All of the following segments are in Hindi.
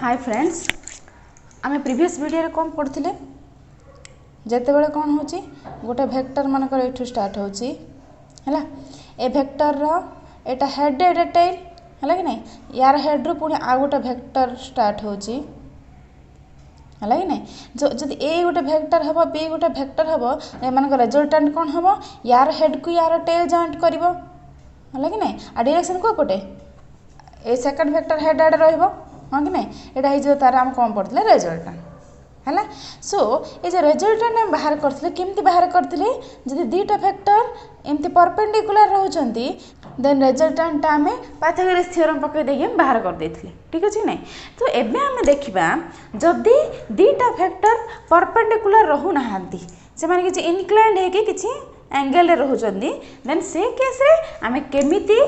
हाय फ्रेंड्स, आमे प्रीवियस वीडियो रे कौन पढ़थिले जेते बेले कौन होची गोटे वेक्टर मानकर एठू स्टार्ट होची हैला। A vector row Etah head Etah tell हैला कि नहीं, यार हेड रो पुनी आ गोटे वेक्टर स्टार्ट होची हैला कि नहीं। जो जदि ए गोटे वेक्टर हबो बी गोटे वेक्टर हबो ए मानकर रिजल्टेंट कौन हबो यार हेड को यार टेल जॉइंट करबो हैला कि नहीं। आ डायरेक्शन को पटे ए सेकंड वेक्टर हेड आड रहइबो हाँ कि नहीं। एटा ही जो तार हम कौन पढ़ते रिजल्टेंट है। सो ये जो रिजल्टेंट हम बाहर करते केमती बाहर करते जब दीटा वेक्टर एमती परपेंडिकुलर रोचंती देन रिजल्टेंट आम पाइथागोरस थ्योरम पकई देके हम बाहर कर देथिले ठीक अछि नहीं। तो एबे हम देखिबा जदि दीटा वेक्टर परपेंडिकुलर रहू नाहांती से माने किछि इनक्लाइंड है कि किछि एंगल रे रहउचंती देन से केस रे आम केमिति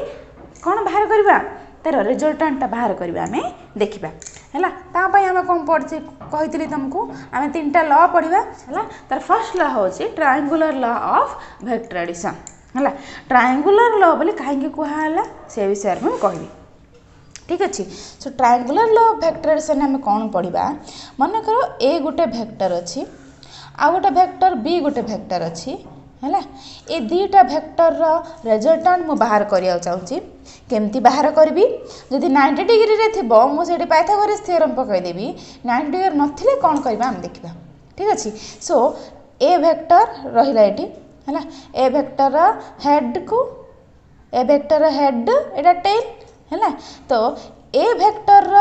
कोन बाहर करबा तार रिजल्टेंट बाहर करबा आम देखिबा हैला। तापई आम कौन पढ़ी कही तुमको आम तीनटा लॉ पढ़ा है। तार फर्स्ट लॉ होची triangular law of vector addition है। ट्रायंगुलर लॉ बोली कहीं कहला से विषय में कहबी ठीक अच्छे। So triangular law of vector addition आम कौन पढ़ा मन कर ए गोटे वेक्टर अच्छी आ गोटे वेक्टर बी गोटे वेक्टर अच्छी है। ये दीटा वेक्टर रिजल्टेंट मु बाहर करिया चाहूँगी केमती बाहर करी जदि 90 डिग्री रे थिबो मुझे पाइथागोरस थ्योरम पकईदेवी 90 डिग्री नथिले कौन करबा हम देखिबा ठीक अच्छे। सो ए वेक्टर रहिला एटी है ए वेक्टर हेड को ए वेक्टर हेड एटा टेल है। तो ए वेक्टर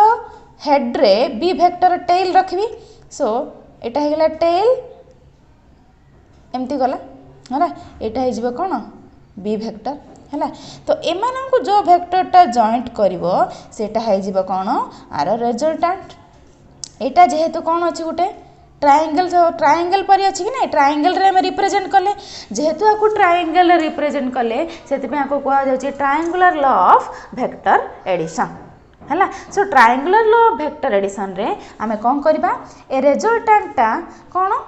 हेड रे बी वेक्टर टेल रखबी। सो एटा हेगला टेल एमती गला है यहाँ हो कौन बी वेक्टर है। तो एमान को जो वेक्टरटा जॉइंट करिवो सेटा हो कौन आर रिजल्टेंट। एटा जेहेतु कौन अच्छी गोटे ट्रायंगल ट्रायंगल परि अच्छी कि नहीं ट्रायंगल रे हम रिप्रेजेंट कले जेहेतु आपको ट्रायंगल रिप्रेजेंट कले से कह जाए triangular law of vector addition है। So triangular law of vector addition रे आमे कौन करबा ए रिजल्टेंटटा कौन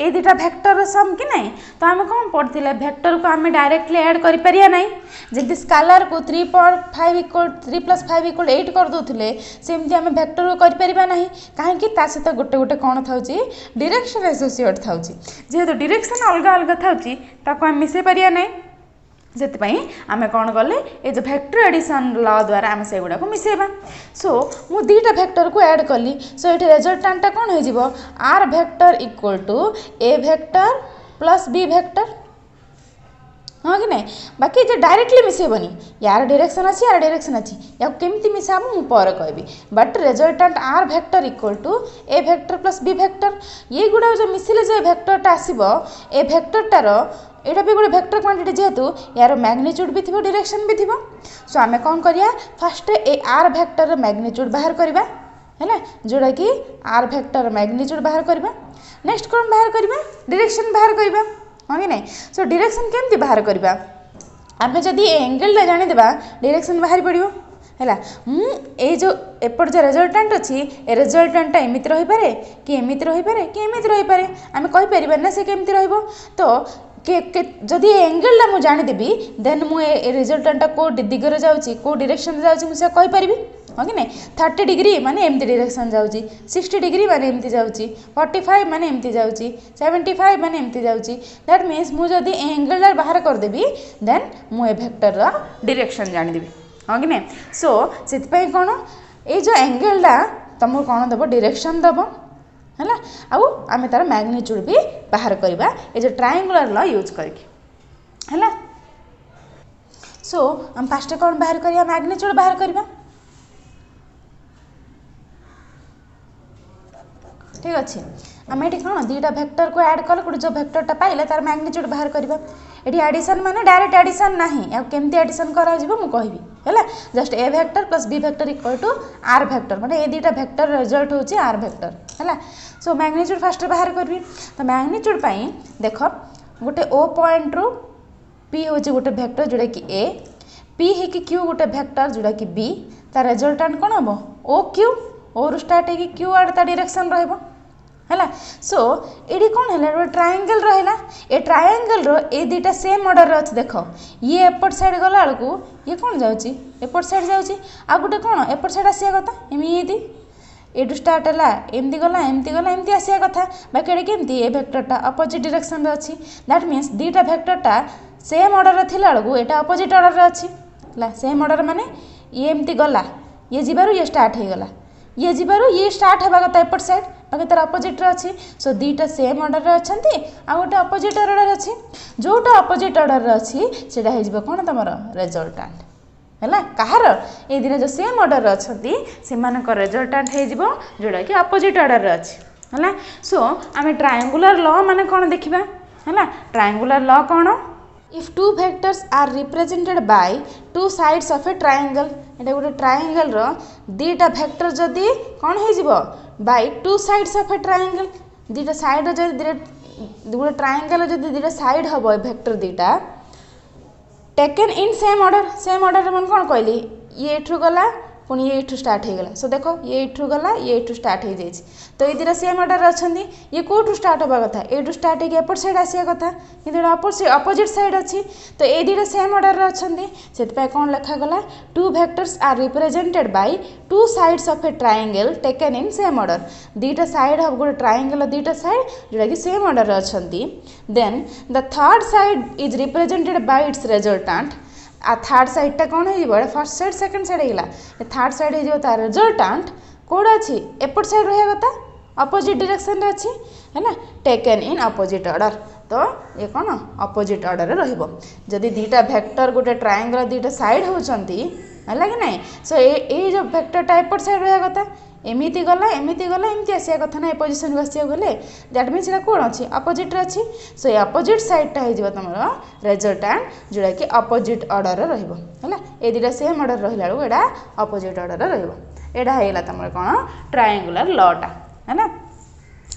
ए दीटा वेक्टर सम कि नहीं। तो आम कौन पढ़ते वेक्टर को आम डायरेक्टली ऐड कर परिया नहीं जब स्केलर को 3.5 इक्वल 3 + 5 = 8 कर दोथिले सेमती आम वेक्टर को कर परिबा नहीं कहीं सहित गोटे गोटे कौन था डायरेक्शन एसोसिएट था जेहेतु डायरेक्शन अलग अलग था आम मिसे परिया नहीं से आम कौन कले ये जो वेक्टर एडिशन लॉ द्वारा आम से गुड़ा को मिसेबा। सो मु दीटा वेक्टर को ऐड कली सो ये रिजल्टेंट कौन हो R vector equal to A vector plus B vector हाँ कि नहीं। बाकी जो डायरेक्टली मिसेबनी यार डायरेक्शन अच्छी यार डायरेक्शन अच्छी या केमती मिसा मु पर कहबी but resultant R vector equal to A vector plus B vector ये गुड़ा जो मिसिले जो वेक्टरटा आसीबो ए वेक्टरटार एटा भी गोटे वेक्टर क्वांटिटी जेहेतु यार मैग्नीट्यूड भी थी डायरेक्शन भी थी। सो आम कौन करिया fast A R vector magnitude बाहर करवा है जोड़ा कि आर वेक्टर मैग्नीट्यूड बाहर करवा नेक्स्ट कौन बाहर करवा डायरेक्शन बाहर करवा हाँ कि नहीं। सो डायरेक्शन केमती बाहर करवा आम जदि एंगल जानीदेवा डायरेक्शन बाहर पड़ो है। ये जो एपट जो रिजल्टेंट अच्छी ए रिजल्टेंटा एमती रही पारे कि एमती रही पारे कि एमती रही पारे आम कहीपर ना से केमती रहिबो। तो जदि एंगलटा मुझे जानीदेवी देन मुझे रिजल्टेंटा कौ दिगरे जाऊँगी कौ डायरेक्शन जाऊँगी मुझे कहीपरि हाँ कि नहीं। 30 डिग्री माने एमती डायरेक्शन जाऊँगी 60 डिग्री माने एमती जाऊँगी 45 माने एमती जाऊँगी 75 माने एमती जाऊँगी दैट मीन्स मुझे एंगल बाहर करदेवी देन मुझे वेक्टर डायरेक्शन जानीदेवी हाँ कि नहीं। सो से कौन ये जो एंगलटा तुमको कौन दब डायरेक्शन दब है आम तार मैग्नीट्यूड भी बाहर करवा ये जो ट्रायंगुलर लॉ यूज करके है। सो हम फास्ट कौन बाहर करिया मैग्नीट्यूड बाहर करवा ठीक अच्छे। आम ये कौन दीटा वेक्टर को ऐड कले गोटे जो वेक्टरटा पाइले तार मैग्नीट्यूड बाहर करवा ये एडिशन माने डायरेक्ट एडिशन ना या केमती एडिशन करा कहबी है just A vector plus B vector equal to R vector माने ए दीटा वेक्टर रिजल्ट होची आर वेक्टर है। सो मैग्नीट्यूड फास्ट बाहर करबी तो मैग्नीट्यूड पाई देख गोटे ओ पॉइंट रू पी हूँ गोटे वेक्टर जोड़ा कि ए पी है कि क्यू गोटे वेक्टर जोड़ा कि बी तार रिजल्टेंट कौन हम ओ क्यू ओ रु स्टार्ट है क्यू आड़ ता डायरेक्शन रहिबो है। सो ये कौन है गोटे ट्राएंगल रहा ये ट्राएंगल रो ये दुटा सेम ऑर्डर अच्छे देख ये एपट साइड गला बेलू ये कौन जाऊँगी एपट साइड जाऊँगी आ गोटे कौन एपट साइड आसा कथा एमती ये स्टार्ट है एमती गला एमती आसा कथा बाकी ये केमती ए भेक्टरटा अपोजिट डायरेक्शन अच्छी दैट मीन्स दुटा भेक्टरटा सेम ऑर्डर थिला बेलू यहाँ अपोजिट ऑर्डर अच्छी है सेम ऑर्डर माने ये एमती गला ये जीवार ये स्टार्ट हो गला ये जीवार ये स्टार्ट होगा कथा एपट साइड बाकी तार अपोजिट अच्छी सो दुटा सेम ऑर्डर अच्छा आ गोटे अपोजिट ऑर्डर अच्छी जोटा अपोजिट ऑर्डर अच्छी से कौन तुम रिजल्टांट है कहार ये दिन जो सेम ऑर्डर अच्छा से रिजल्टांट हो जोड़ा कि अपोजिट ऑर्डर अच्छी है। सो आम ट्रायंगुलर लॉ माने कौन देखा है ट्रायंगुलर लॉ कौन if two vectors are represented by two sides of a triangle ये गोटे ट्रायंगल रो दीटा वेक्टर जदि कौन हो by two sides of a triangle दीटा साइड गोटे ट्रायंगल जदि दीटा साइड हम वेक्टर दीटा टेकन इन सेम ऑर्डर मैंने कौन कहली ये एठू गला पुणी ये एठू स्टार्ट हो गला सो देखो ये एठू गला ये एठू स्टार्ट हो जाए तो ये दुटा सेम ऑर्डर अच्छा ये कौटू स्टार्ट होगा कथा एठू स्टार्ट हो एपट साइड आसा कथा कि अपोजिट साइड अच्छी तो ये दुटा सेम ऑर्डर अच्छा से कौन लिखागला two vectors are represented by two sides of a triangle taken in same order दुटा साइड हम गोटे ट्रायंगल दुटा साइड जोटा कि सेम ऑर्डर अच्छा then the third side is represented by its resultant आ थर्ड साइडटा कौन हो फर्स्ट साइड सेकंड साइड होगा थर्ड साइड हो तार रिजल्टांट कौड़ा अच्छी एपट साइड रहा कथा अपोजिट डायरेक्शन रे अच्छी है टेकन इन अपोजिट ऑर्डर तो ये कौन अपोजिट ऑर्डर रही दुटा वेक्टर गोटे ट्रायंगल दुटा साइड होती है कि नहीं सो ये जो वेक्टरटा एपट साइड रहा कथा एमती गला एमती आसा कथा ना ए पोजिशन को आसा गले दैट मीन्स ये कौन अच्छी अपोजिट अच्छी सो ये अपोजिट साइडटा हो तुम रिजल्टांट जोड़ा कि अपोजिट ऑर्डर रहा ये दुटा सेम ऑर्डर रहा बेलू यहाँ अपोजिट ऑर्डर रहा है तुम कौन ट्रायंगुलर लॉटा है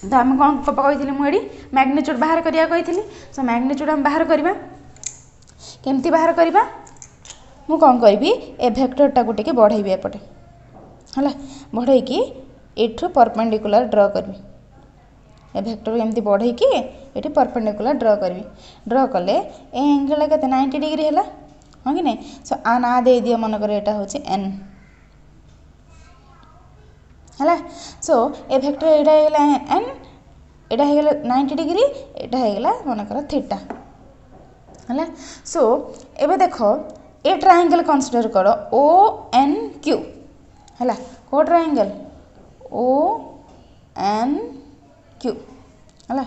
तो आम कौन कही मुझे मैग्नीट्यूड बाहर करिया कही सो मैग्नीट्यूड आम बाहर करवा केमती बाहर करवा मु कौन करी ए भेक्टरटा को टिके बढ़ेबी एपटे है बढ़ेकी एठू परपेंडिकुलर ड्र करी ए भेक्टर एमती बढ़ेकी ये परपेंडिकुलर ड्र करी ड्र कले ए एंगल के 90 डिग्री है हाँ कि नहीं सो आ ना दे दियो मनकर यहाँ हूँ एन है सो ए भेक्टर यहाँ एन यहाँ 90 डिग्री यहाँ होगा मनकर थीटा है सो एबे देख ए ट्रायंगल कंसीडर कर ओ एन क्यू है को ट्रायंगल ओ एन क्यू है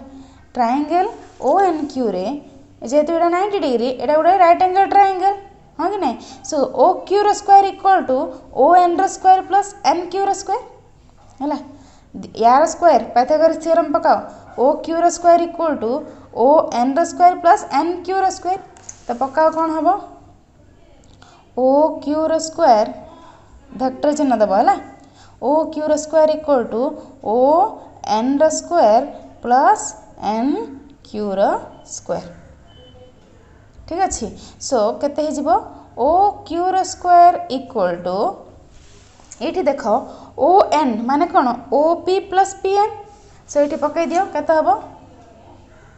ट्रायंगल ओ एन क्यू रे जेहेतु यहाँ 90 डिग्री यहाँ गोटे राइट एंगल ट्रायंगल हाँ कि नहीं सो ओ क्यू रो square equal to O N रो स्क्वायर प्लस एन क्यू रो स्क्वायर है यार स्क्वायर पाइथागोरस थ्योरम पकाओ ओ क्यू रो square equal to O N रो स्क्वायर प्लस एन क्यू रो स्क्वायर तो पकाओ कौन हम ओ क्यू रो स्क्वायर वेक्टर चिन्ह दब है ओ क्यू रो square equal to O N रो स्क्वायर प्लस एन क्यू रो स्क्वायर ठीक अच्छे सो केते हो ओ क्यू रो स्क्वायर इक्वल टू ये देख ओ एन माने कौन O P plus P N so ये पकई दियो केते हम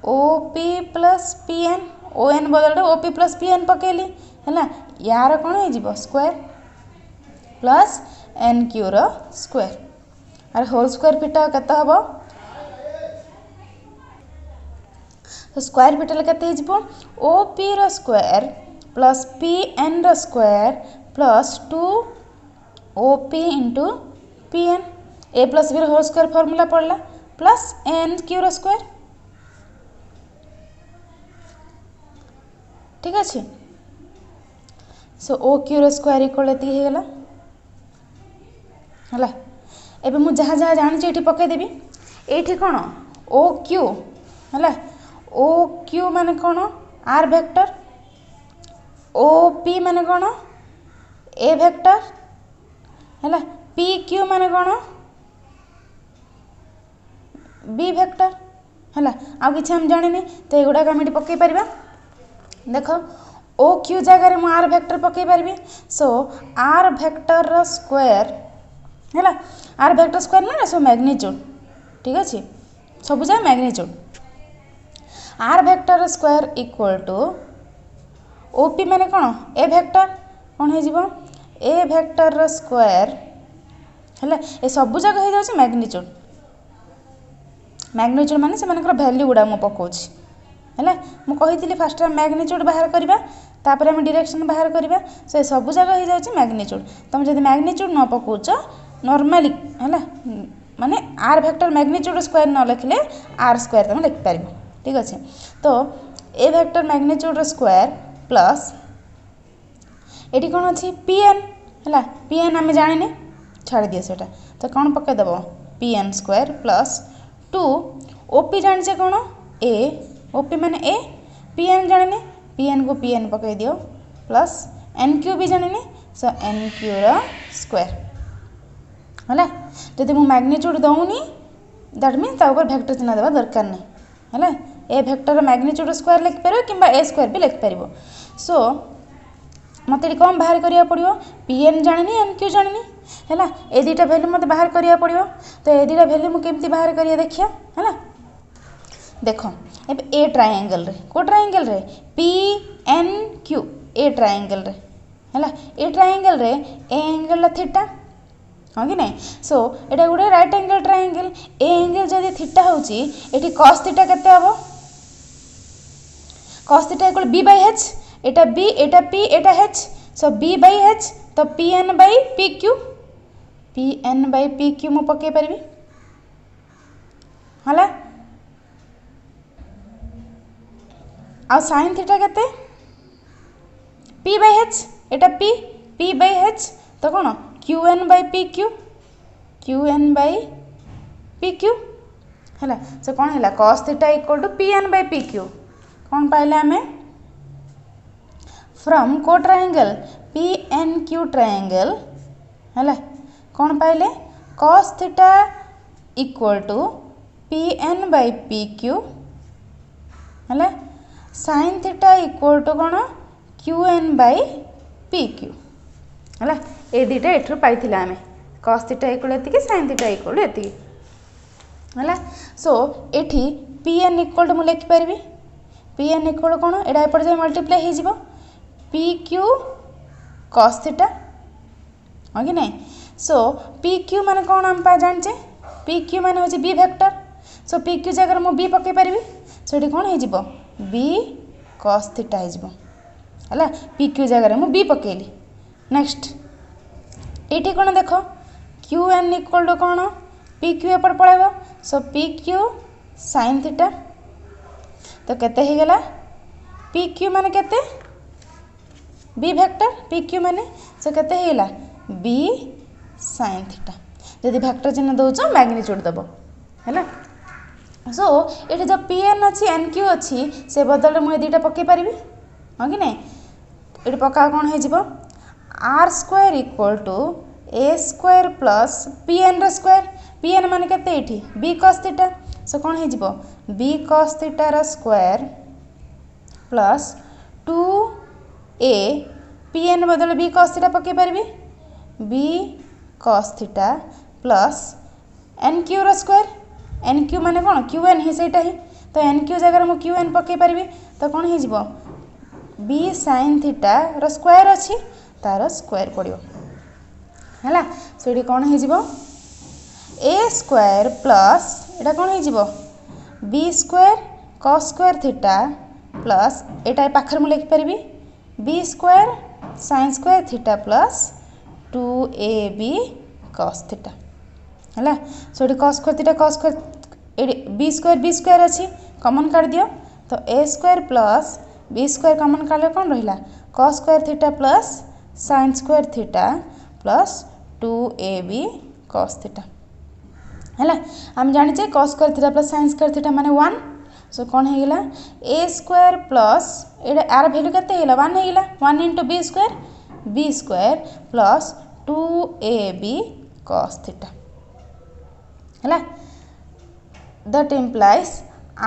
O P plus P N O N बदल O P plus P N पकईली है यार कौन हो स्क्वायर प्लस एन क्यू रो स्क्वायर अरे होल स्क्वायर फिटा केते हम तो स्क्वायर फिटल केते हो ओ पी रो स्क्वायर प्लस पी एन रो square plus 2 O P into P N A plus B whole square formula पड़ला प्लस एन क्यू रो स्क्वायर ठीक अच्छे सो ओ क्यू रो स्क्वायर इक्वल एति हो गला है एबे मु जहाँ जहाँ जानी ये पकईदेवी ये कौन ओ क्यू है ओ क्यू माने कौन आर वेक्टर ओ पी माने कौन ए वेक्टर है पी क्यू माने कौन बी वेक्टर है आ कि हम जानी तो ये गुड़ाक आम पकई पार देख ओ क्यू जगार मु आर वेक्टर पकई पारि सो आर वेक्टर स्क्वायर है आर वेक्टर स्क्वायर ना सो मैग्नीट्यूड ठीक अच्छे सब जाक magnitude R vector square equal to O P माने कौन ए वेक्टर कौन हो ए वेक्टर स्क्वायर है ये सब जाक हो जाए मैग्नीट्यूड मैग्नीट्यूड माने से वैल्यू गुड़ा मुझे पकाउछि है मुझे फास्ट मैग्नीट्यूड बाहर करवा तापर आम डायरेक्शन बाहर करवा सो ये सब जाक हो जाए मैग्नीट्यूड तुम जब मैग्नीट्यूड न पकाउच नॉर्मली है माने आर वेक्टर मैग्नीट्यूड स्क्वायर न लिखले आर स्क्वायर तुम लिखिपार ठीक अच्छे तो A vector magnitude square plus ये कौन अच्छी पी एन है पी एन आम जाने छाड़ दिए से तो कौन पकईदेव P N square plus 2 O P जाने कौन ए ओपी माने ए पी एन जाने पी एन को पी एन पकई दियो प्लस एन क्यू भी जाने सो एन क्यू स्क्वायर है जदि मु मैग्नीट्यूड दौनी दैट मीन वेक्टर चिन्ह देवा दरकार नहीं है ए वेक्टर मैग्नीट्यूड स्क्वायर लिखिपर कि ए स्क्वायर भी लिखिपर सो मत कौन बाहर करा पड़ो पी एन जानी एन क्यू जानी है ए दुटा भैल्यू मत बाहर करा पड़ो तो ए दुटा भैल्यू मुझे केमती बाहर करिया देखिया है देख ए ट्रायंगल रे को ट्रायंगल रे P N Q A triangle रे है ए ट्रायंगल रे ए एंगल थीटा हाँ कि नहीं सो ये गोटे राइट एंगल ट्रायंगल ए एंगल जदि थीटा होची एटी cos थीटा केते हबो cos theta equal b by h एटा b एटा p एटा h so b by h तो pn बाय pq मु पके परबी हला आ sin थीटा केते p बाय h एटा p बाय h तो कौन qn by pq qn by pq है से कौन है cos theta equal to pn by pq कौन पाइले आमे फ्रॉम को ट्रायंगल pnq ट्रायंगल है कौन पाइले cos theta equal to pn by pq है sin थीटा इक्वल टू कौन qn बाय pq है ए दुटा एठू पाई आम cos थीटा इक्वल एति sin थीटा इक्वल एति है सो एठी pn इक्वल टू मु लिखि परबी pn इक्वल कौन एटा एपट जाए मल्टीप्लाई हो pq cos थीटा हाँ कि नहीं सो pq माने कौन आम पा जाने pq माने होची b वेक्टर सो pq जगह मु b पके परबी सो एठी कौन हो b cos थीटा हो है pq जगह मु b पकेली नेक्स्ट ये कौन देख qn इक्वल टू कौन pq एपट पड़ेगा सो pq sin थीटा तो केते ही गला pq माने केते b वेक्टर pq माने सो केते ही गला b sin थीटा यदि वेक्टर चिन्ह दउछ मैग्नीट्यूड दबो हैला सो ये जो pn अच्छी nq अच्छी से बदल मुझे दुटा पकई पारि हाँ कि नहीं ये पका कौन हो R square equal to A square plus P N square P N मान के बी कस थीटा सो कौन हो बी कस थीटार square plus 2a P N बदल बी कस थीटा पकई पारि B cos theta plus N Q square N Q मान कौन क्यू एन ही सेटा ही तो एन क्यू जगह मुझे क्यू एन पकई पारि तो कौन हो बी साइन थीटार स्क्वायर अच्छी तार स्क्वायर पड़ो है सो ये कौन हो ए स्क्वायर प्लस एटा कौन हो B square cos square theta plus एटा पाखर मुझे लिखिपारि B square sine square theta plus 2ab cos theta है सो ये cos square theta cos square B square अच्छी कमन काट दियो तो A square plus B square common काले कौन रहा cos square theta plus sine square theta plus 2ab cos theta है आम जाने cos square theta plus sine square theta माने 1 सो कौन होगा ए स्क्वायर प्लस यार भैल्यू के 1 होगा 1 into b square plus 2ab cos theta है दैट इम्प्लाइज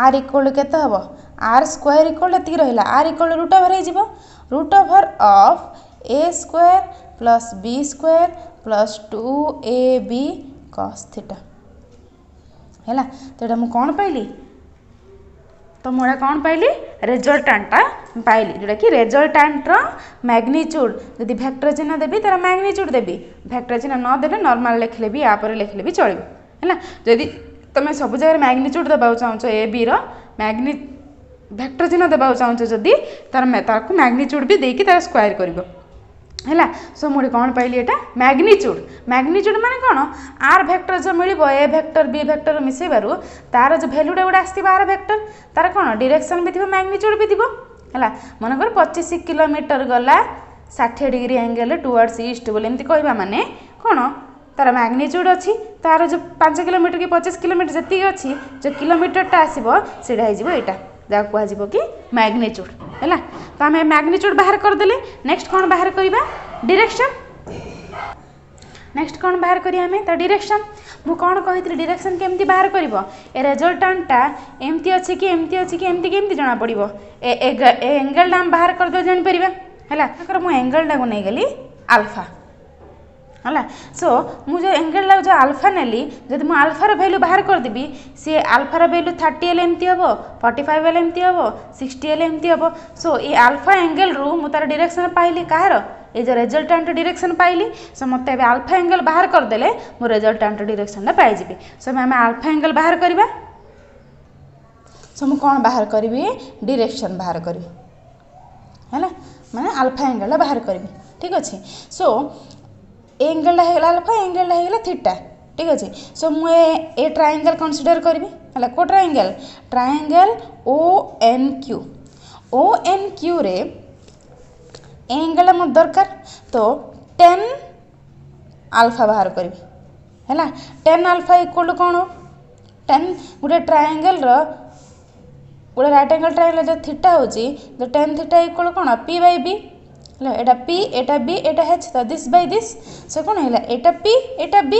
आर इक्वल के हम आर स्क्वायर इक्वल ये रहा r equal root over of A square plus B square plus 2ab cos theta है तो यहाँ मुझे कौन पाइली तो मुझे कौन पाइली रेजल्टांटा पाइली जोटा कि रेजल्टांटर मैग्नीट्यूड जदि वेक्टर चिन्ह देवी तार मैग्नीट्यूड देवी वेक्टर चिन्ह न देले नॉर्मल लिखले भी या लिखले भी चलो है जदि तुम सब जगह मैग्नीट्यूड देवा चाहछ ए बी रैग्नी वेक्टर चिन्ह देवा चाहछ जदि तार मैग्नीट्यूड भी देकी तार स्क्वायर कर है सो मुझे कौन पाइली एटा मैग्नीट्यूड मैग्नीट्यूड माने कौन आर वेक्टर जो मिल ए वेक्टर बी वेक्टर मिसेबार तार जो भैल्यूटा गोटे आसो आर वेक्टर तार कौन डायरेक्शन भी थी मैग्नीट्यूड भी थी है मनकर 25 किलोमीटर गला 60 डिग्री एंगल टुवर्ड्स ईस्ट बोले एमती कहवा माने कौन तार मैग्नीट्यूड अच्छी तार जो 5 किलोमीटर कि 25 किलोमीटर जी अच्छी जो किलोमीटरटा आसो सीटा होटा जहाँ कह कि मैग्नीट्यूड है तो आम मैग्नीट्यूड बाहर करदे नेक्स्ट कौन बाहर करवा डायरेक्शन नेक्स्ट कौन बाहर करिया हमें डायरेक्शन मु कौन कही डायरेक्शन केमती बाहर कर ए रेजल्टांटा एमती अच्छी कि एमती अच्छी कि एमती केमती जना पड़ो एंगलटा आम बाहर करदे जापर है मु एंगलटा को नहीं गली आल्फा है सो मुझे एंगल जो आल्फा नेली जब मुझे आल्फार भैल्यू बाहर करदेवी सी आल्फार भैल्यू 30 एल एमती हम 45 एल एमती हम 60 एल एमती हम सो ये आल्फा एंगल रू मु तार डायरेक्शन पाइली कहार ये जो रेजल्टांट डायरेक्शन पाइली सो मत आल्फा एंगल बाहर करदेले मो रेजल्टांट डायरेक्शन पाइबी सो आम आल्फा एंगल बाहर करवा सो मु कौन बाहर करी डायरेक्शन बाहर करी है माने आल्फा एंगल बाहर करी ठीक अच्छे सो एंगल है अल्फा एंगल है थीटा ठीक अच्छे सो मुझे ट्रायंगल कंसीडर करी है को ट्रायंगल ओ एन क्यू रे एंगल मत दरकार तो 10 अल्फा बाहर करी है 10 अल्फा इक्वल टू कौन 10 गोटे ट्रायंगल गोटे राइट एंगल ट्रायंगल जो थीटा होची जो 10 थीटा इक्वल कौन P by B Etah P Etah B Etah H तो दिस बाय दिस सो कौन है एटा पी एटा बी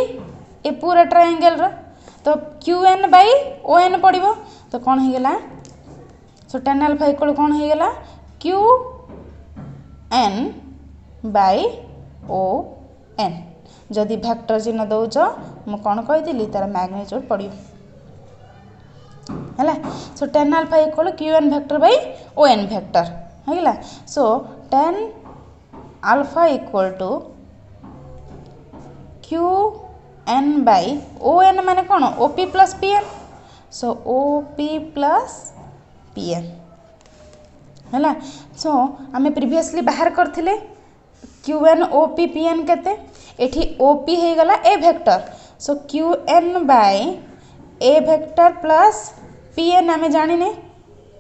ए पूरा ट्रायंगल तो Q N by O n पड़ो तो कौन हो गला सो 10 अल्फा इक्वल कौन हो गला Q N by O N जदि वेक्टर चिन्ह दौच मु कौन कही तार मैग्नीट्यूड पड़ो है so 10 alpha equal Q N vector by O N vector है so 10 alpha equal to Q N by O N माने कौन O P plus P N so O P plus P N है सो आम प्रिवियसली बाहर करथिले Q N O P P N केते एठी ओ पी हो गला A vector so Q N by A vector plus P N आम जाने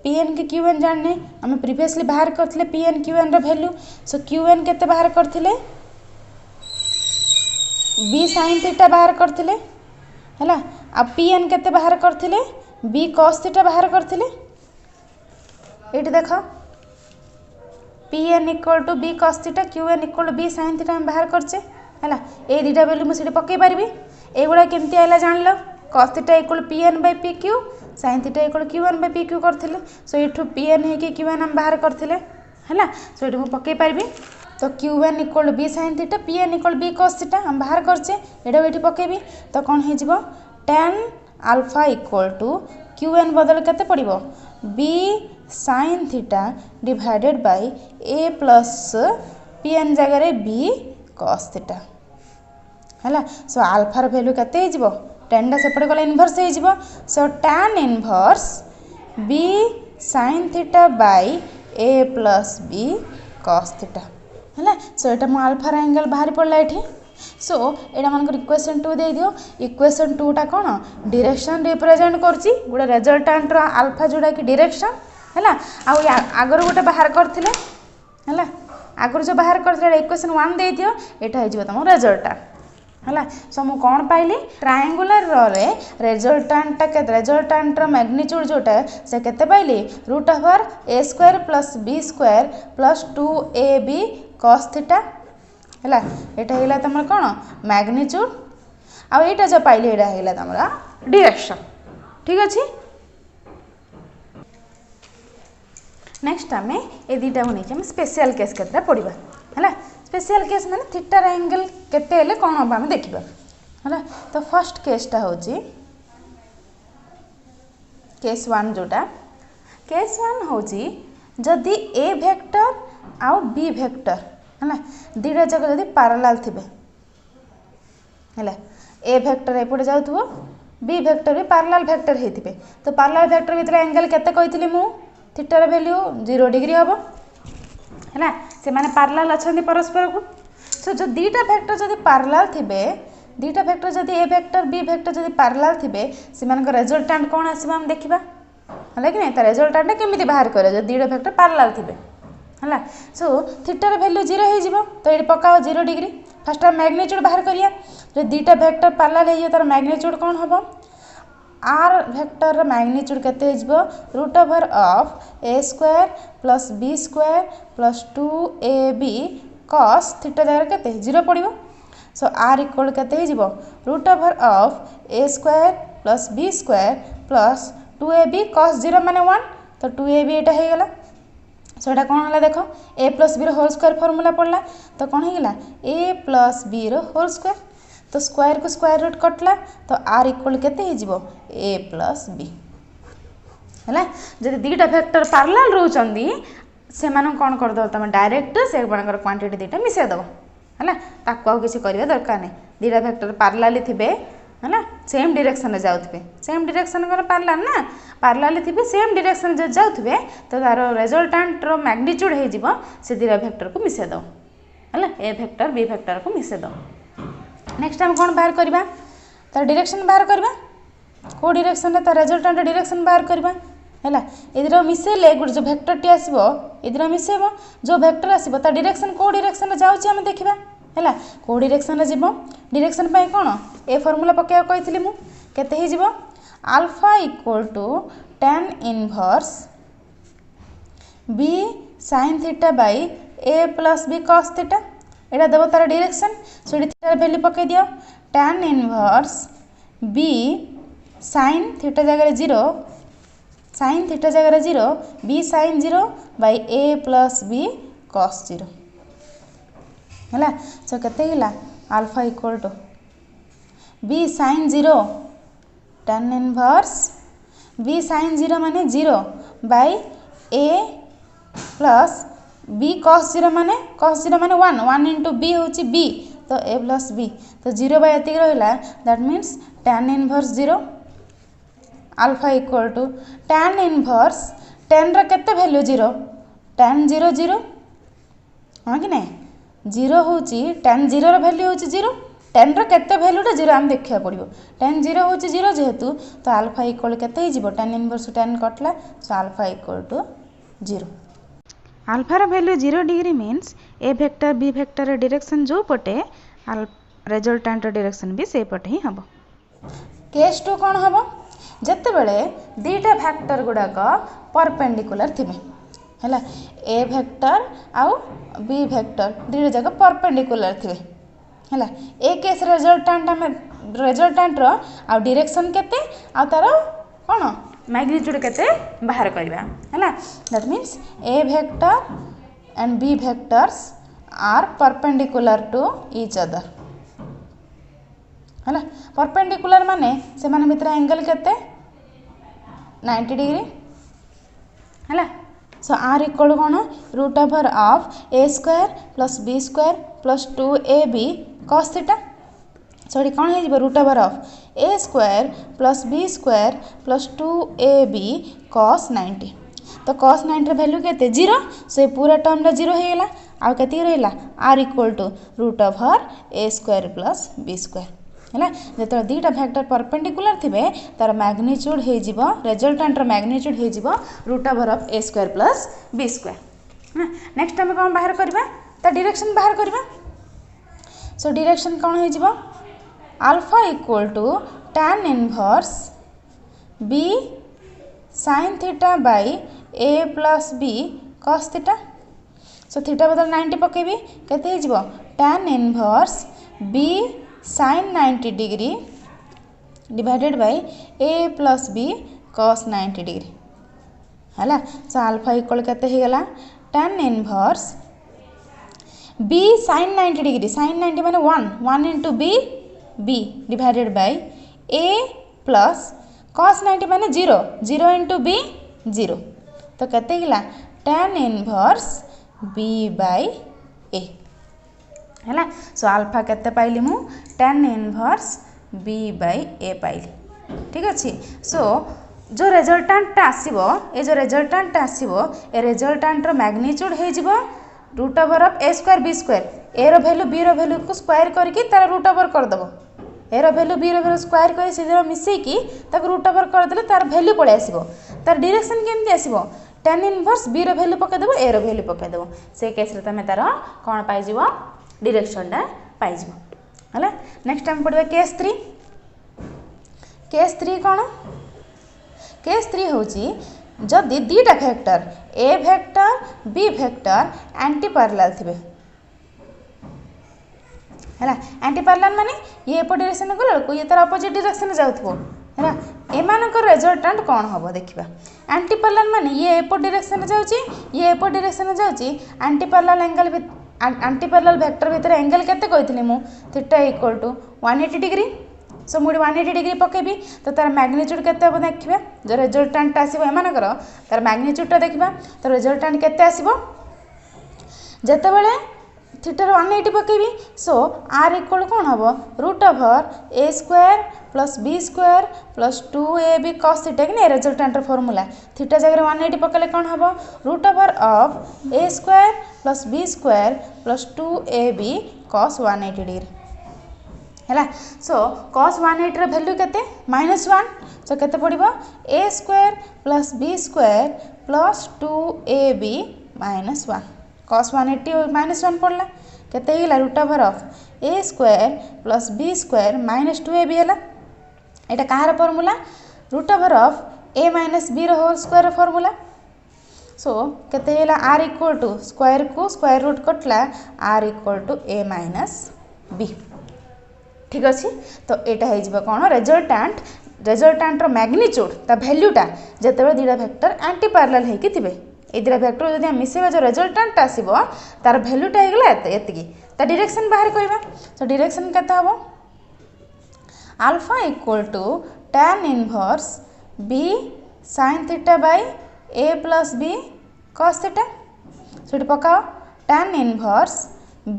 पी एन के क्यू एन जानने आम प्रिवियसली बाहर करथिले P N Q N value so Q N केते बाहर करथिले बी साइन थीटा बाहर करथिले है आ पी एन केते बाहर करथिले बी कॉस थीटा बाहर करथिले एठी देख p N equal to b cos theta q N equal to b sine theta हम बाहर करचे है ए दुटा वैल्यू मुझे पकई पारि एगुड़ा केमती आइला जान लो cos theta equal P N by P Q sine theta equal Q N by P Q करते सो ये पी एन है क्यू एन हम बाहर करते है सो ये पकई पारि तो Q N equal B sine theta P N equal B cos theta हम बाहर करचे ये पकईबी तो कौन हो 10 alpha equal to Q N बदल के पड़ो B sine theta divided by a plus P n जगह बी कॉस थीटा है सो आल्फार भैल्यू केते 10 टा सेपटे गला इनवर्स हो so tan inverse b sine theta by a plus b cos theta है सो ये मो आल्फार एंगल बाहरी पड़ा ये सो यहाँ मन इक्वेशन 2 दे दियो इक्वेशन 2 टा कौन डायरेक्शन रिप्रेजेंट करछि गोटे रेजल्टांट आल्फा जोड़ा कि डायरेक्शन है आगर गोटे बाहर करथिले है आगर जो बाहर करथिले इक्वेशन 1 दे दियो एटा हो तुम रेजल्टांट है सो मु कौन पाइली ट्रायंगुलर रे रेजल्टांट मैग्नीट्यूड जोटा से केते पाइली रूट ओवर ए square plus B square plus 2ab cos theta है यहाँ तुम कौन मैग्नीट्यूड आईटा जो पाइली यहाँ तुम डायरेक्शन ठीक अच्छे नेक्स्ट आम ये दुटा को लेकिन स्पेशल केस केतटा पढ़ा है स्पेशल केस माने थीटार एंगल केते हेले कौन हम आम देखा है तो फर्स्ट केसटा हूँ केस 1 जोटा केस 1 होची जदि ए वेक्टर आउ बी वेक्टर है ना दीटा जाक जदि पैरेलल थिबे है ए वेक्टर एपटे जाउथबो बी वेक्टर भी पैरेलल वेक्टर हेतिबे तो पैरेलल वेक्टर भितर एंगल केते कहितली मु थीटा र वैल्यू 0 डिग्री हबो है ना से माने पैरेलल अछंती परस्पर को सो जो दीटा वेक्टर जदि पैरेलल थिबे दीटा वेक्टर जदि ए वेक्टर बी वेक्टर जदि पैरेलल थिबे सेमानक रिजल्टेंट कोन आसीबा हम देखिबा हला कि नै त रिजल्टेंट केमिति बाहर करे जो दीटा वेक्टर पैरेलल थिबे हला सो थीटा र वैल्यू 0 हे जिवो तो एडी पकाओ 0 डिग्री फर्स्ट हम मैग्नीट्यूड बाहर करिया जो दीटा वेक्टर पैरेलल हे तार मैग्नीट्यूड कोन हबो आर वेक्टर मैग्नीट्यूड केते हिजबो root over of A square plus B square plus 2ab cos theta जगह केते 0 पड़िबो सो आर इक्वल केते हिजबो root over of A square plus B square plus 2ab cos 0 माने 1 तो 2ab एटा हे गेला सो एटा कोन हला देखो a प्लस b रो होल स्क्वायर फार्मूला पड़ला तो कोन हे गेला a प्लस b रो होल स्क्वायर तो स्क्वायर को स्क्वायर रूट कटला तो आर इक्वल केते हे जिवो a प्लस b हला जदि दीटा वेक्टर पैरेलल रहउचंदी से मानन कोन कर दो तमे डायरेक्ट से बनकर क्वांटिटी दीटा मिसे दबो हला ताको आ किछि करिया दरकार नै दीटा वेक्टर पैरेलल थिबे हला सेम डायरेक्शन रे जाउथबे सेम डायरेक्शन कर पैरेलल ना पैरेलल थिबे सेम डायरेक्शन जे जाउथबे तो तार रिजल्टेंट रो मैग्नीट्यूड हे जिवो से दीटा वेक्टर को मिसे दो हला ए वेक्टर बी वेक्टर को मिसे दो नेक्स्ट हम कौन बाहर करवा तार डायरेक्शन बाहर करवा को डायरेक्शन रे तार रिजल्टेंट डायरेक्शन बाहर करवा हैला इधर मिसेले गुड जो वेक्टर टी आसीबो इधर मिसेबो जो वेक्टर आसीबो ता डायरेक्शन को डायरेक्शन रे जाउची हम देखिबा हैला को डायरेक्शन रे जिवो डायरेक्शन पय कोन ए फार्मूला पकेया कहितली मु केते हे जिवो alpha equal to tan inverse b sin theta by a plus b cos theta एटा देबो तार डायरेक्शन सो थीटा वैल्यू पके दियो tan inverse b sin theta जगह 0 sin थीटा जगह 0 b sin 0 by a plus b cos 0 हला सो केते हिला alpha equal to b sin 0 tan inverse b sin 0 माने 0 by a plus b cos 0 माने 1 1 into b होची b तो a plus b तो 0 बाय एतिक रहला that means tan inverse 0 alpha equal to tan inverse tan रा केते वैल्यू 0 tan 0 0 हां कि नै 0 होची tan 0 रा वैल्यू होची 0 tan रा केते वैल्यूटा 0 हम देखिया पड़िबो tan 0 होची 0 जेहेतु तो अल्फा इक्वल केते ही जिवो tan इनवर्स tan कटला so alpha equal to 0 alpha value 0 degree means a vector B vector direction जो पटे रिजल्टेंट डायरेक्शन भी से पटे ही हम केस 2 कौन हम जते बेले दीटा वेक्टर गुड़ाक परपेंडिकुलर थिबे हैला ए वेक्टर आउ बी वेक्टर दीटा जाक परपेंडिकुलर थिबे हैला ए केस रिजल्टेंट रो आ डायरेक्शन केते आ तार कोन मैग्नीट्यूड केते बाहर करबा हैला that means A vector and B vectors are perpendicular to each other हैला परपेंडिकुलर माने से माने भितर एंगल केते 90 डिग्री हैला सो आर इक्वल कोन root over of A square plus B square plus 2ab cos theta sorry कौन है root over of A square plus B square plus 2ab cos 90 तो cos 90 वैल्यू केते 0 सो ये पूरा टर्म ला 0 हे गेला आ केते रहला r equal to root over A square plus B square हैला जेतो दीटा वेक्टर परपेंडिकुलर थिबे तार मैग्नीट्यूड हे जिवो रिजल्टेंट रो मैग्नीट्यूड हे जिवो root over of A square plus B square next हम कोन बाहर करबा ता डायरेक्शन बाहर करबा सो डायरेक्शन कोन हे जिवो alpha equal to tan inverse b sin theta by a plus b cos theta so theta बदल 90 पकेबी केते हे जिवो tan inverse b sin 90 degree divided by a plus b cos 90 degree हला सो अल्फा इक्वल केते हे गेला tan inverse b sin 90 degree sin 90 माने 1 into b b divided by a plus cos 90 माने 0 0 इंटू बी 0 तो केते हिला tan inverse b by a हैला। सो अल्फा केते पाइली मु tan inverse b by a पाइली। ठीक अच्छे। सो जो रिजल्टांट आसीबो ए जो रिजल्टांट आसीबो ए रिजल्टांट रो मैग्नीट्यूड हे जिवो root over of a square b square a रो वैल्यू b रो वैल्यू को स्क्वायर करके तार रूट ओवर कर दबो ए रो वैल्यू b रो वैल्यू स्क्वायर कर सीधे मिसई की ताक रूट ओवर कर देले तार वैल्यू पळे आसीबो तार डायरेक्शन केमती आसीबो tan इनवर्स b रो वैल्यू पके देबो a रो वैल्यू पके देबो से केस रे तमे तार कोन पाइ जिवो डायरेक्शन दा पाइ जिवो हला। नेक्स्ट हम पढबे केस 3 कोन केस 3 होची जदि दीटा vector A vector B vector antiparallel थिबे हैला। एंटी पैरेलल माने ये एपो डायरेक्शन गला को ये तार अपोजिट डायरेक्शन जाउथबो हैला। एमानकर रिजल्टेंट कोन हबो देखिबा। एंटी पैरेलल माने ये एपो डायरेक्शन जाउची ये एपो डायरेक्शन जाउची antiparallel angle antiparallel vector भीतर एंगल केते कहितली मु theta equal to 180 degree. So मुझे 180 डिग्री पकेबी तो तार मैग्नीट्यूड केते हम देखिबा जो रिजल्टेंट आसीबो एमानकर तार मैग्नीट्यूड देखिबा तो रिजल्टेंट केते आसीबो जते बेले थीटा 180 पकेबी। सो आर इक्वल कोन हबो root over a square plus b square plus 2ab cos theta कि रिजल्टेंट फार्मूला थीटा जगह 180 पकले कोन हबो root over of a square plus b square plus 2ab cos 180 degree हैला। सो cos 180 रो वैल्यू केते -1 सो केते पड़िबो a square plus b square plus 2ab -1 cos 180 -1 पड़ला केते हिला root over of a square plus b square minus 2ab हैला। एटा कहार formula root over of a minus b रो होल स्क्वायर फार्मूला। सो केते हिला r इक्वल टू स्क्वायर को स्क्वायर रूट कटला r equal to a minus b। ठीक अच्छे। तो यहाँ हो कौन रिजल्टांट रो मैग्नीट्यूड ता वैल्यूटा जिते दुटा वेक्टर एंटी पैरेलल होती थे ये दुटा वेक्टर जब मिसेबा जो रिजल्टांट आसो तार वैल्यूटा होगा एति डायरेक्शन बाहर करवा। सो डायरेक्शन केते हम alpha equal to tan inverse b sin theta by a plus b cos theta. So पकाओ tan inverse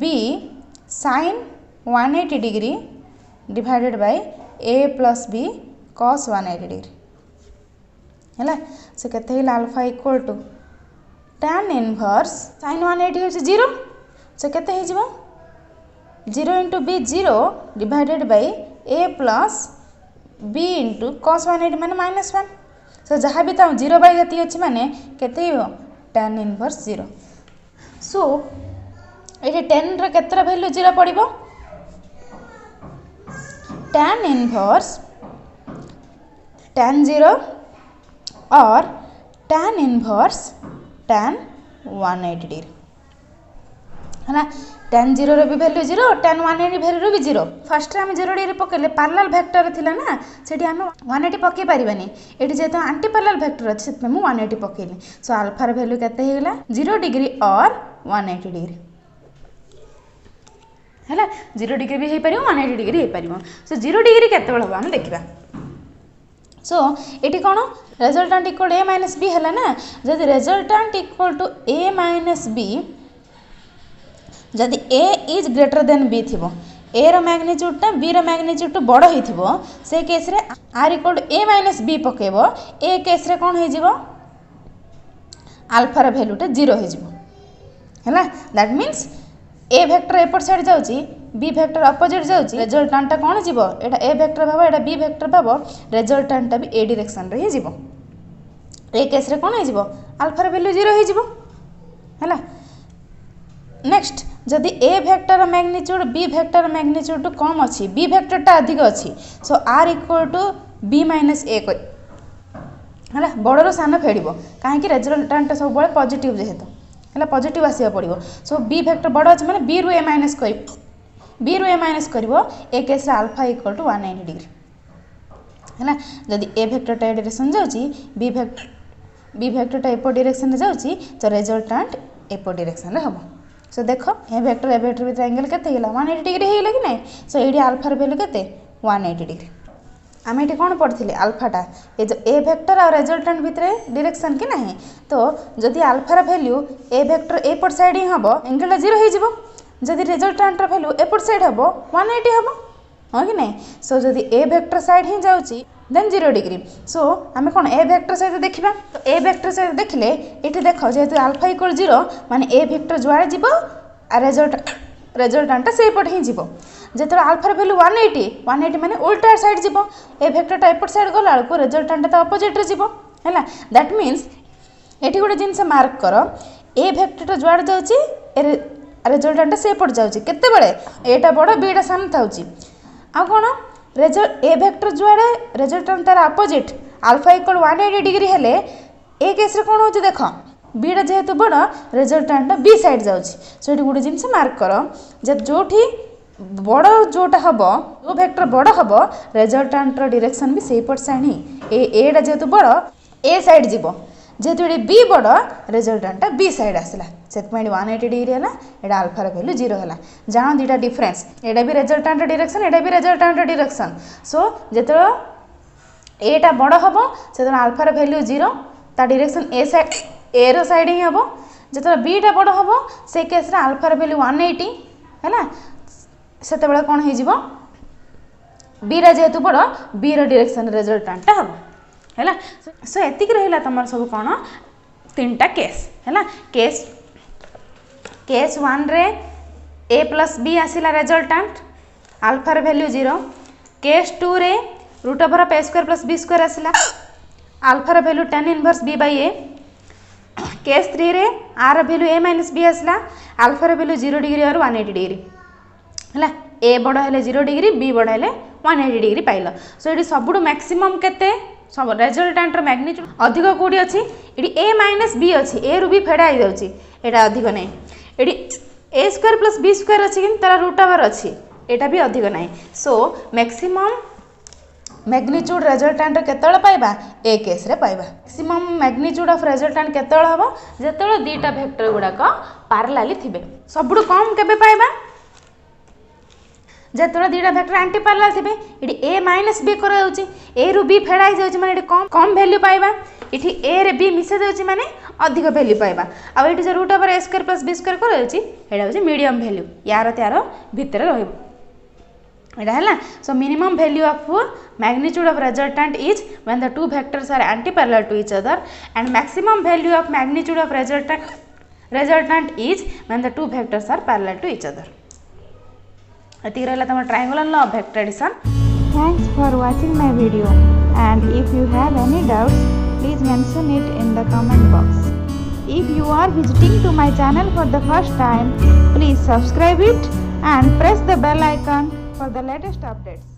b sin 180 degree divided by a plus b cos 180 degree हैला। से केते हिला alpha equal to tan inverse sin 180 होची 0 से केते हे जिवो 0 into b 0 divided by a plus b into cos 180 माने -1 सो जहाँ भी था 0 बाय जति अछि माने केते हो tan इनवर्स 0। सो ये 10 रो केतरा वैल्यू 0 पड़िबो tan इनवर्स tan 0 और tan इनवर्स tan 180 डिग्री है ना। tan 0 रो भी वैल्यू 0 और tan 180 वैल्यू भी 0। फर्स्ट रे हम 0 डिग्री पकेले पैरेलल वेक्टर थिला ना सेठी हम 180 पके परिबानी एठी जेतो एंटी पैरेलल वेक्टर अछि सेत हम 180 पकेले। सो अल्फा रो वैल्यू केते हेला 0 डिग्री और 180 डिग्री हैला। 0 डिग्री भी हे परियो 180 डिग्री हे परियो। सो 0 डिग्री केते बेल हम देखिबा। सो एटी कोन resultant equal a minus b हैला ना जदि resultant equal to a minus b जदि a is greater than b थिबो a रो मैग्नीट्यूड ता b रो मैग्नीट्यूड तो बड़ हे थिबो से केस रे r equal to a minus b पकेबो a केस रे कोन हे जिवो अल्फा रो वैल्यूटा 0 हे जिवो हैला। दैट मींस ए वेक्टर एपट साइड जाउची बी वेक्टर अपोजिट जाउची रिजल्टेंट कोन जीवो एटा ए वेक्टर भाबो एटा बी वेक्टर भाबो रिजल्टेंट भी ए डायरेक्शन रे ही जीवो ए केस रे कोन हे जीवो अल्फा रो वैल्यू 0 हे जीवो हैला। नेक्स्ट जदि A vector magnitude B vector magnitude कम अछि बी वेक्टर टा अधिक अछि so are equal to B minus A हैला बड़ रो सान फेडिबो काहे कि रिजल्टेंट सब बळे पॉजिटिव जेहेतु हैला पॉजिटिव आसीबा पड़िबो। सो बी वेक्टर बड़ अछि माने बी रु ए माइनस करिबो बी रु ए माइनस करिबो ए केस रे अल्फा इक्वल टू 190 डिग्री हैला। जदि ए वेक्टर टा डायरेक्शन जाउची बी वेक्टर टा एपो डायरेक्शन रे जाउची तो रिजल्टेंट एपो डायरेक्शन रे हबो। सो देखो ए वेक्टर भीतर एंगल केते हिला 180 डिग्री हेला कि नै। सो एडी अल्फा रो वैल्यू केते 180 डिग्री आम ये कौन पढ़ी आल्फाटा ये जो ए वेक्टर और रेजल्टेंट भितर डायरेक्शन कि नहीं तो जदि आल्फार वैल्यू ए वेक्टर एपट साइड ही हम एंगल 0 हो जदि रेजल्टेंट वैल्यू एपट साइड हम 180 हम हाँ कि नहीं सो जदि ए वेक्टर साइड ही जाऊँगी देन 0 डिग्री सो आम कौन ए वेक्टर सहित देखा तो ए वेक्टर सहित देखले ये देख जेहेतु आल्फा इक्वल 0 माने ए वेक्टर जुआड़े जीव रेजल्टेंट से पट ही जीव जो आल्फार वैल्यू 180 माने उल्टा साइड जीव ए वेक्टरटा एपट साइड गला बेलू रेजल्टेंट तो अपोजिट जीव है दैट मीन्स ये गोटे जिनस मार्क कर ए वेक्टरटा जुआड़े जाऊँगी रेजल्टेंट से पट जाऊँगी केतेबेले एटा बड़ बीटा सान था आ कौन ए वेक्टर जुआड़े रेजल्टेंट तार अपोजिट आल्फा इक्वल 180 डिग्री हेले ए केस रे कौन होची देख बीटा जेहेतु बड़ रेजल्टेंट बी साइड जाऊँगी सो ये गोटे जिनस मार्क कर जोठी बड़ जोटा हम जो वेक्टर बड़ हम रेजल्टेंट डायरेक्शन भी से पट साइड ही एटा जेहेतु बड़ ए साइड जीव जेहेतु ये बी बड़ रेजल्टेंट बी साइड आसला से 180 डिग्री है ये आल्फार वैल्यू 0 है जान दुटा डिफरेंस एटा भी रेजल्टेंट डायरेक्शन एटा भी रेजल्टेंट डायरेक्शन सो जो एटा बड़ हम से आल्फार वैल्यू 0 ता डायरेक्शन ए साइड ए रो साइड ही हम जो बीटा बड़ हम से केस आल्फार वैल्यू 180 है से कौन हो बीरा जेहेतु बड़ बी रो डायरेक्शन रेजल्टेंट हम है सो एतिक रहा तुम सब कौन 3टा केस है केस 1 रे ए प्लस बी आसला रेजल्टेंट आल्फार वैल्यू 0 केस 2 रे root over of A square plus B square आसला आल्फार value tan inverse B by A case 3 रे R value A minus B आसला आल्फार वैल्यू 0 डिग्री और 180 डिग्री है ए बड़ हेले 0 डिग्री बी बड़ हेले 180 डिग्री पाइल सो ये सबुठ मैक्सिमम केते सब रेजल्टेंट मैग्नीट्यूड अधिक कौटी अच्छी ये ए माइनस बी अच्छी ए रू बी फेड़ा हो जाऊँगी यहाँ अधिक ना ये ए स्क्वायर प्लस बी स्क्वायर अच्छी कि तार रूट ओवर अच्छी यहाँ भी अधिक ना सो मैक्सिमम मैग्नीट्यूड रेजल्टेंट केतବେଳେ पाइबा ए केस रे पाइबा मैक्सिमम मैग्नीट्यूड ऑफ रेजल्टेंट केतବେଳେ हम जेतବେଳେ दीटा वेक्टर गुड़ाक पैरेलल थिबे सबुठ कम केबे पाइबा जेतବେଳେ दीटा वेक्टर एंटी पैरेलल थिबे इडी ए माइनस बी करा जाउची ए रु बी फेडा जाउची माने इडी कम वैल्यू पाइबा इठी ए रे बी मिसे जाउची माने अधिक वैल्यू पाइबा आ इठी जे रूट ओवर ए स्क्वायर प्लस बी स्क्वायर करा जाउची एडा होची मीडियम वैल्यू यार त्यार भितर रहइबो एडा हला so minimum value of magnitude of resultant is when the two vectors are anti parallel to each other and maximum value of magnitude of resultant is when the two vectors are parallel to each other अति रहला तम triangular law of vector addition Thanks for watching my video, and if you have any doubts please mention it in the comment box. If you are visiting to my channel for the first time, please subscribe it and press the bell icon for the latest updates.